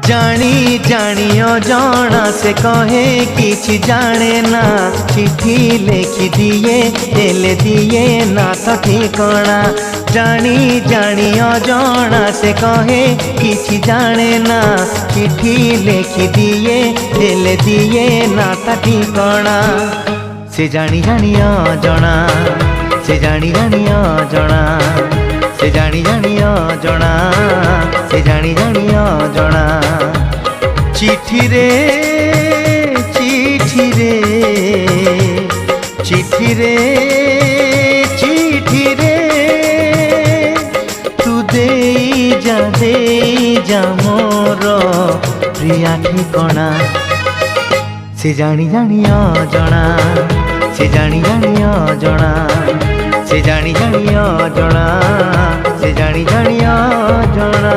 जानी जानी अजाना से कहे किछि जाने ना, चिट्ठी लिखि दिए देले दिए ना तो ठिकाना। जानी जानी अजाना से कहे किछि जाने ना, चिट्ठी लिखि दिए देले दिए ना तो ठिकाना। से जानी जानी अजाना, से जानी जानी अजाना, से जानी जानी अजाना, से जानी जानी अजाना। चिट्ठी रे चिट्ठी रे चिट्ठी रे चिट्ठी रे, तू दे जा मोर प्रिया ठिकाना। से जानी जानी अजाना, से जानी जानी अजाना, से जानी जानी अजाना, से जानी जानी अजाना।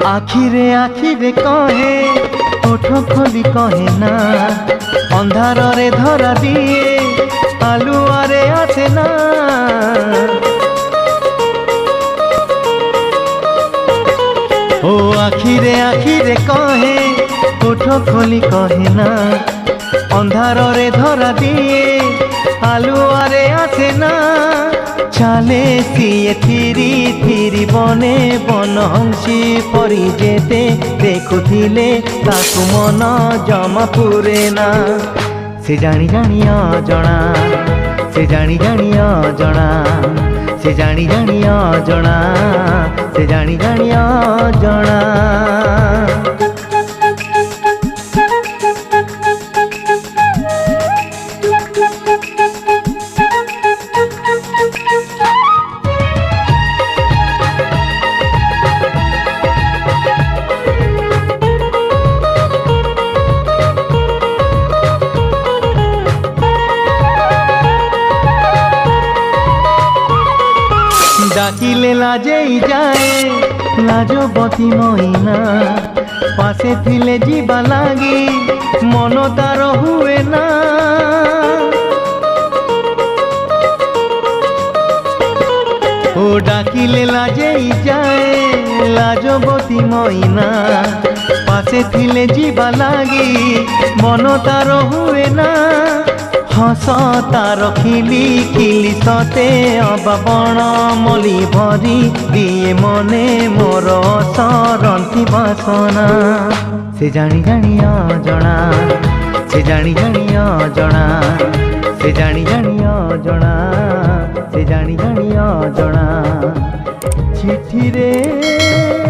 आखिरे कहे ओठ खोली कहे ना, अंधार रे धरा दिए आलुआरे आसे ना। ओ आखिरे कहे ओठ खोली कहे ना, अंधार रे धरा दिए आलुआरे आसे ना। चाले सिए थिरी थिरी बने बनहंसी परी जेते, देखुथिले ताकु मन जमा पुरे ना। से जानी जानी अजाना, से जानी जानी अजाना, से जानी जानी अजाना, से जानी जानी अजाना। डाकिले लाजे जाए लाजबती महीना, पासे थिले जीवा लागी मन तार हुए ना। ओ डाकिले लाजे जाए लाजबती महीना, पासे थिले जीवा लागी मन तार हुए ना। हस तार खिली खिली सते अबा बण मली भरी दिए मने मोर सरंती बासना। से जानी जानी अजाना, से जानी जानी अजाना, से जानी जानी अजाना, से जानी जानी अजाना। चिट्ठी रे